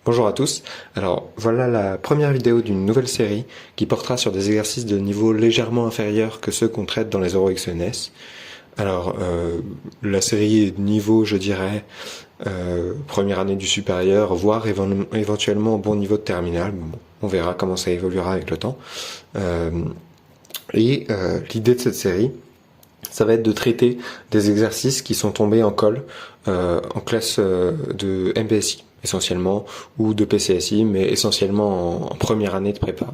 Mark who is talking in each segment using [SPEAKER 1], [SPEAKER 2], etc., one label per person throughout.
[SPEAKER 1] Bonjour à tous, alors voilà la première vidéo d'une nouvelle série qui portera sur des exercices de niveau légèrement inférieur que ceux qu'on traite dans les EuroXNS. Alors la série est de niveau, je dirais, première année du supérieur, voire éventuellement bon niveau de terminale. Bon, on verra comment ça évoluera avec le temps. L'idée de cette série, ça va être de traiter des exercices qui sont tombés en colle en classe de MPSI essentiellement, ou de PCSI, mais essentiellement en première année de prépa.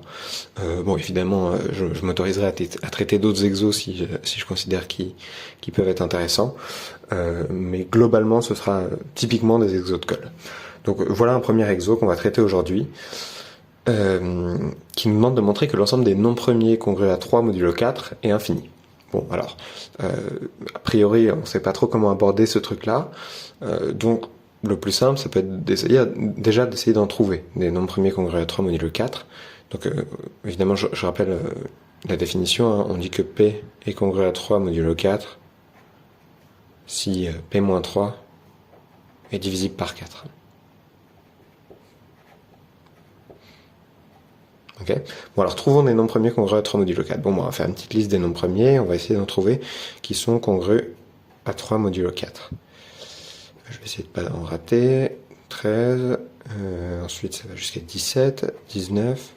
[SPEAKER 1] Bon, évidemment, je m'autoriserai à traiter d'autres exos si je considère qu'ils peuvent être intéressants, mais globalement, ce sera typiquement des exos de colle. Donc voilà un premier exo qu'on va traiter aujourd'hui, qui nous demande de montrer que l'ensemble des nombres premiers congrès à 3 modulo 4 est infini. Bon, alors, a priori, on ne sait pas trop comment aborder ce truc-là, donc le plus simple, ça peut être d'essayer d'en trouver des nombres premiers congrès à 3 modulo 4. Donc, évidemment, je rappelle la définition, hein. On dit que P est congrès à 3 modulo 4 si P-3 est divisible par 4. Ok. Bon, alors trouvons des nombres premiers congrès à 3 modulo 4. Bon, on va faire une petite liste des nombres premiers, on va essayer d'en trouver qui sont congrès à 3 modulo 4. Je vais essayer de ne pas en rater. 13, ensuite ça va jusqu'à 17, 19,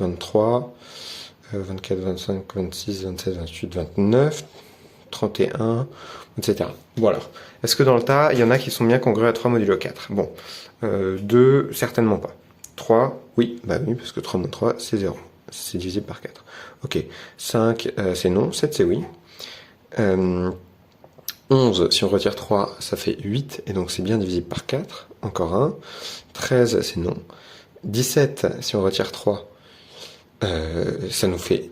[SPEAKER 1] 23, 24, 25, 26, 27, 28, 29, 31, etc. Bon alors, est-ce que dans le tas, il y en a qui sont bien congrès à 3 modulo 4? Bon, 2, certainement pas. 3, oui, bah oui, parce que 3 moins 3, c'est 0. C'est divisible par 4. Ok, 5, c'est non, 7, c'est oui. 11, si on retire 3, ça fait 8, et donc c'est bien divisible par 4. Encore 1. 13, c'est non. 17, si on retire 3, ça nous fait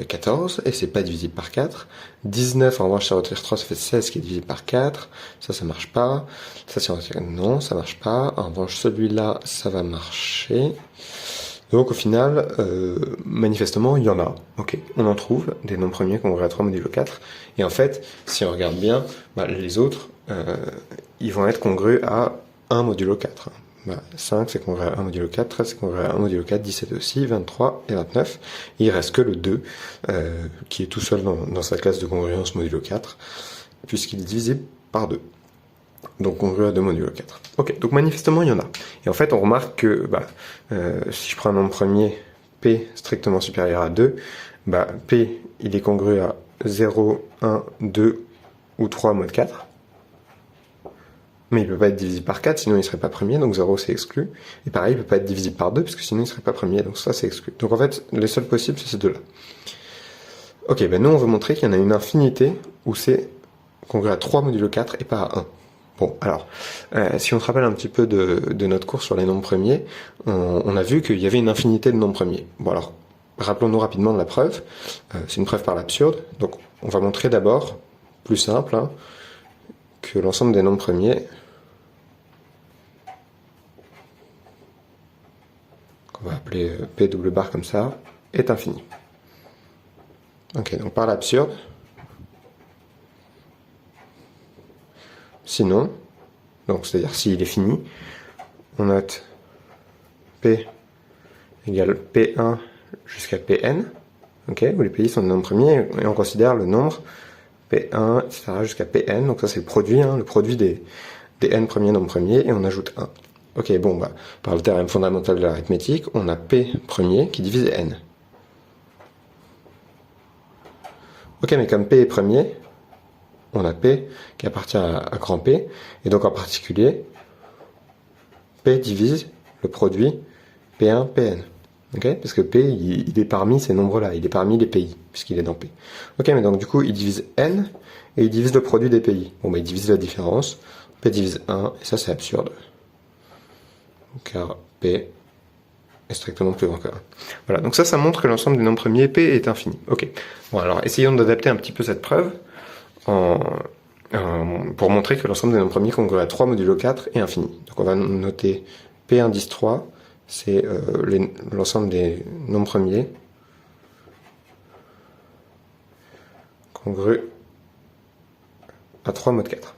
[SPEAKER 1] 14, et c'est pas divisible par 4. 19, en revanche, si on retire 3, ça fait 16, qui est divisible par 4. Ça marche pas. Ça, si on retire... Non, ça marche pas. En revanche, celui-là, ça va marcher. Donc au final, manifestement, il y en a. Ok, on en trouve des nombres premiers congrès à 3 modulo 4. Et en fait, si on regarde bien, les autres, ils vont être congrès à 1 modulo 4. 5 c'est congrès à 1 modulo 4, 13 c'est congrès à 1 modulo 4, 17 aussi, 23 et 29. Et il reste que le 2, qui est tout seul dans sa classe de congruence modulo 4, puisqu'il est divisible par 2. Donc congrès à 2 modulo 4. Ok, donc manifestement il y en a. Et en fait on remarque que si je prends un nombre premier, P strictement supérieur à 2, P il est congrès à 0, 1, 2 ou 3 mod 4. Mais il peut pas être divisible par 4, sinon il serait pas premier, donc 0 c'est exclu. Et pareil, il peut pas être divisible par 2, parce que sinon il serait pas premier, donc ça c'est exclu. Donc en fait, les seuls possibles, c'est ces deux-là. Ok, nous on veut montrer qu'il y en a une infinité où c'est congrès à 3 modulo 4 et pas à 1. Bon, alors, si on se rappelle un petit peu de notre cours sur les nombres premiers, on a vu qu'il y avait une infinité de nombres premiers. Bon alors, rappelons-nous rapidement de la preuve. C'est une preuve par l'absurde. Donc, on va montrer d'abord, plus simple, hein, que l'ensemble des nombres premiers, qu'on va appeler P double barre comme ça, est infini. Ok, donc par l'absurde. Sinon, donc c'est-à-dire s'il est fini, on note P égale P1 jusqu'à Pn, ok, où les Pi sont des nombres premiers, et on considère le nombre P1, etc. jusqu'à Pn, donc ça c'est le produit, hein, le produit des n premiers nombres premiers, et on ajoute 1. Ok, bon, par le théorème fondamental de l'arithmétique, on a P premier qui divise n. Ok, mais comme P est premier, on a P qui appartient à grand P, et donc en particulier, P divise le produit P1, Pn. Okay, parce que P, il est parmi ces nombres-là, il est parmi les pays, puisqu'il est dans P. Ok, mais donc du coup, il divise n, et il divise le produit des pays. Bon, il divise la différence, P divise 1, et ça c'est absurde. Car P est strictement plus grand que 1. Voilà, donc ça montre que l'ensemble des nombres premiers P est infini. Ok, bon alors, essayons d'adapter un petit peu cette preuve, pour montrer que l'ensemble des nombres premiers congrès à 3 modulo 4 est infini. Donc on va noter P indice 3, c'est l'ensemble des nombres premiers congrès à 3 mod 4.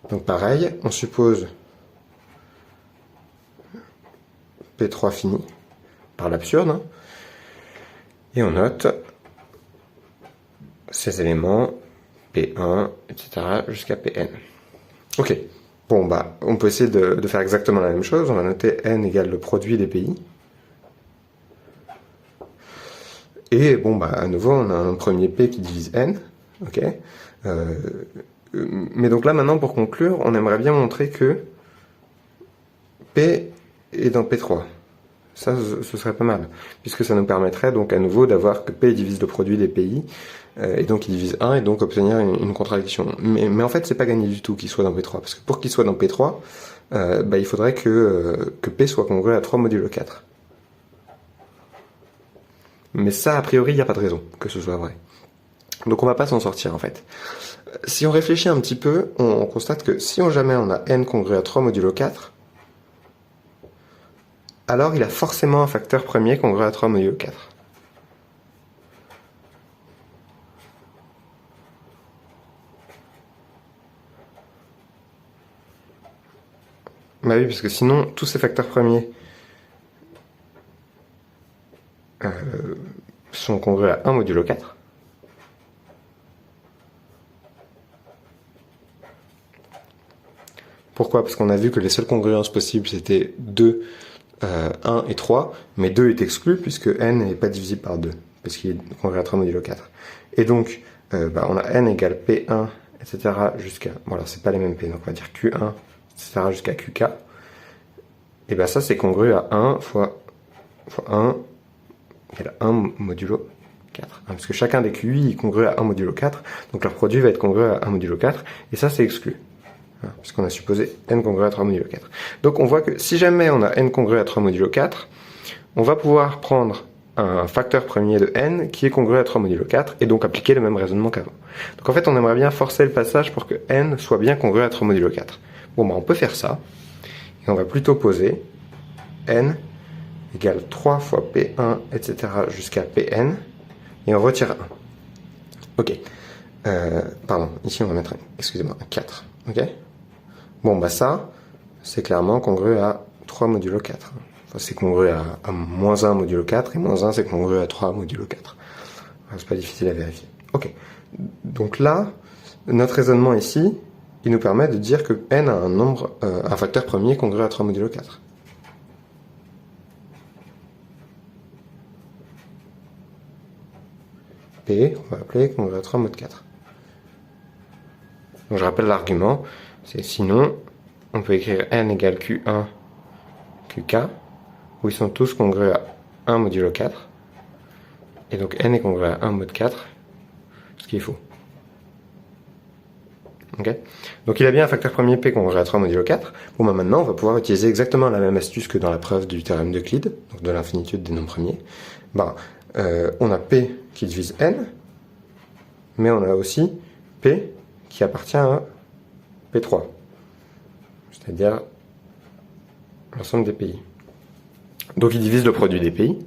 [SPEAKER 1] Donc pareil, on suppose P3 fini par l'absurde, hein. Et on note ces éléments P1, etc. jusqu'à Pn. Ok, bon bah on peut essayer de faire exactement la même chose. On va noter n égale le produit des pays. Et bon bah à nouveau on a un premier P qui divise n. Ok. Mais donc là maintenant pour conclure, on aimerait bien montrer que P est dans P3. Ça, ce serait pas mal, puisque ça nous permettrait donc à nouveau d'avoir que P divise le produit des pays, et donc il divise 1, et donc obtenir une contradiction. Mais en fait, c'est pas gagné du tout qu'il soit dans P3, parce que pour qu'il soit dans P3, il faudrait que P soit congru à 3 modulo 4. Mais ça, a priori, il n'y a pas de raison que ce soit vrai. Donc on va pas s'en sortir en fait. Si on réfléchit un petit peu, on constate que si jamais on a n congru à 3 modulo 4, alors il a forcément un facteur premier congru à 3 modulo 4. Bah oui, parce que sinon, tous ces facteurs premiers sont congrus à 1 modulo 4. Pourquoi? Parce qu'on a vu que les seules congruences possibles, c'était 2, 1 et 3, mais 2 est exclu puisque n n'est pas divisible par 2, parce qu'il est congru à 3 modulo 4. Et donc, on a n égale P1, etc. jusqu'à... Voilà, c'est pas les mêmes P, donc on va dire Q1, etc. jusqu'à QK. Et ben ça, c'est congru à 1 fois 1 égale 1 modulo 4. Parce que chacun des QI est congru à 1 modulo 4, donc leur produit va être congru à 1 modulo 4, et ça, c'est exclu. Puisqu'on a supposé n congru à 3 modulo 4. Donc on voit que si jamais on a n congru à 3 modulo 4, on va pouvoir prendre un facteur premier de n qui est congru à 3 modulo 4 et donc appliquer le même raisonnement qu'avant. Donc en fait on aimerait bien forcer le passage pour que n soit bien congru à 3 modulo 4. Bon bah on peut faire ça, et on va plutôt poser n égale 3 fois p1, etc. jusqu'à pn, et on retire 1. Ok. Pardon, ici on va mettre, excusez-moi, un 4. Ok. Bon, bah ça, c'est clairement congru à 3 modulo 4. Enfin, c'est congru à moins 1 modulo 4, et moins 1, c'est congru à 3 modulo 4. Enfin, c'est pas difficile à vérifier. Ok. Donc là, notre raisonnement ici, il nous permet de dire que n a un facteur premier congru à 3 modulo 4. P, on va appeler congru à 3 mod 4. Donc je rappelle l'argument. C'est sinon, on peut écrire n égale Q1, QK, où ils sont tous congrus à 1 modulo 4. Et donc n est congru à 1 mod 4, ce qui est faux. Okay. Donc il a bien un facteur premier P congru à 3 modulo 4. Bon, bah maintenant, on va pouvoir utiliser exactement la même astuce que dans la preuve du théorème d'Euclide, donc de l'infinitude des nombres premiers. On a P qui divise n, mais on a aussi P qui appartient à P3, c'est-à-dire l'ensemble des pays. Donc il divise le produit des pays.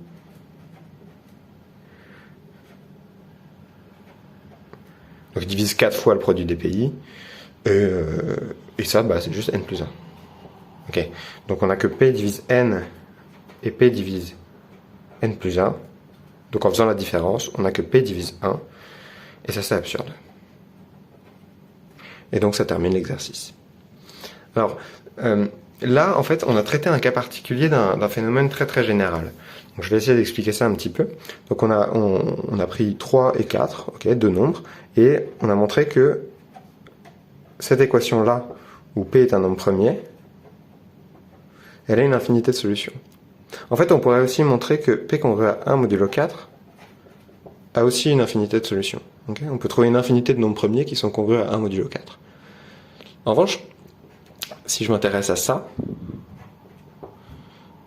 [SPEAKER 1] Donc il divise 4 fois le produit des pays. Et ça, c'est juste n plus 1. Ok. Donc on a que P divise n et P divise n plus 1. Donc en faisant la différence, on a que P divise 1. Et ça, c'est absurde. Et donc ça termine l'exercice. Alors, là, en fait, on a traité un cas particulier d'un phénomène très très général. Donc, je vais essayer d'expliquer ça un petit peu. Donc on a pris 3 et 4, okay, deux nombres, et on a montré que cette équation-là, où P est un nombre premier, elle a une infinité de solutions. En fait, on pourrait aussi montrer que P congru à 1 modulo 4 a aussi une infinité de solutions. Okay, on peut trouver une infinité de nombres premiers qui sont congrus à 1 modulo 4. En revanche, si je m'intéresse à ça,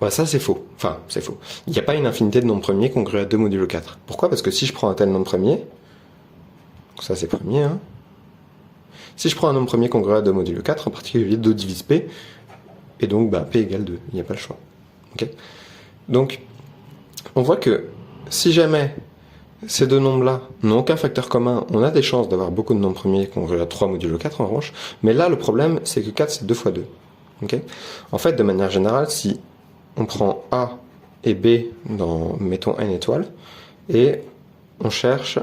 [SPEAKER 1] ça c'est faux. Enfin, c'est faux. Il n'y a pas une infinité de nombres premiers congrus à 2 modulo 4. Pourquoi? Parce que si je prends un tel nombre premier, ça c'est premier, hein. Si je prends un nombre premier congru à 2 modulo 4, en particulier 2 divise P, et donc P égale 2. Il n'y a pas le choix. Okay, donc, on voit que si jamais ces deux nombres-là n'ont aucun facteur commun, on a des chances d'avoir beaucoup de nombres premiers congrus à 3 modulo 4 en revanche, mais là le problème c'est que 4 c'est 2 fois 2. Okay, en fait, de manière générale, si on prend A et B dans, mettons, n étoiles, et on cherche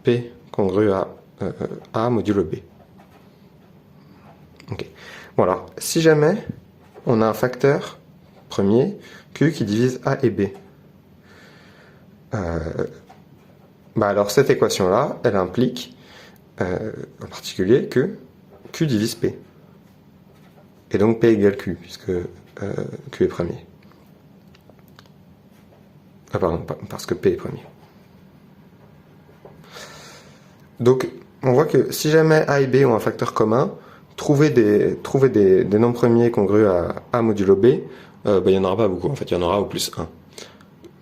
[SPEAKER 1] P congru à A modulo B. Ok. Bon alors, si jamais on a un facteur premier Q qui divise A et B, bah alors cette équation-là, elle implique en particulier que Q divise P. Et donc P égale Q, puisque Q est premier. Ah pardon, parce que P est premier. Donc on voit que si jamais A et B ont un facteur commun, trouver des nombres premiers congrus à A modulo B, il n'y en aura pas beaucoup, en fait, il y en aura au plus 1.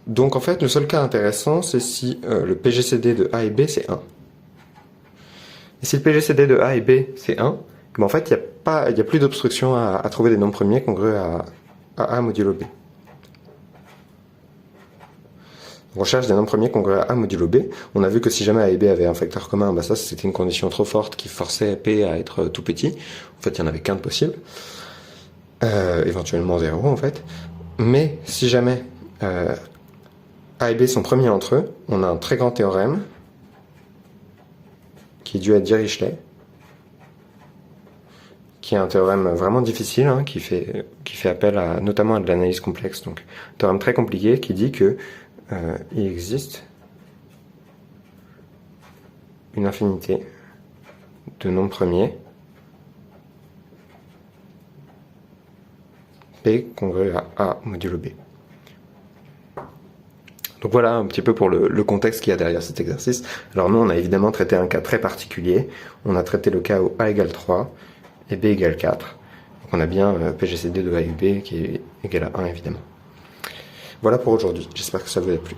[SPEAKER 1] Donc en fait, le seul cas intéressant, c'est si le PGCD de A et B, c'est 1. Et si le PGCD de A et B, c'est 1, ben en fait, il n'y a plus d'obstruction à trouver des nombres premiers congrus à A modulo B. On cherche des nombres premiers congrus à A modulo B. On a vu que si jamais A et B avaient un facteur commun, bah ça c'était une condition trop forte qui forçait P à être tout petit. En fait, il n'y en avait qu'un de possible. Éventuellement 0 en fait. Mais si jamais A et B sont premiers entre eux, on a un très grand théorème qui est dû à Dirichlet, qui est un théorème vraiment difficile, hein, qui fait appel notamment à de l'analyse complexe. Donc, un théorème très compliqué qui dit que il existe une infinité de nombres premiers P congru à A modulo B. Donc voilà un petit peu pour le contexte qu'il y a derrière cet exercice. Alors nous, on a évidemment traité un cas très particulier. On a traité le cas où A égale 3 et B égale 4. Donc on a bien PGCD de A et B qui est égal à 1 évidemment. Voilà pour aujourd'hui. J'espère que ça vous a plu.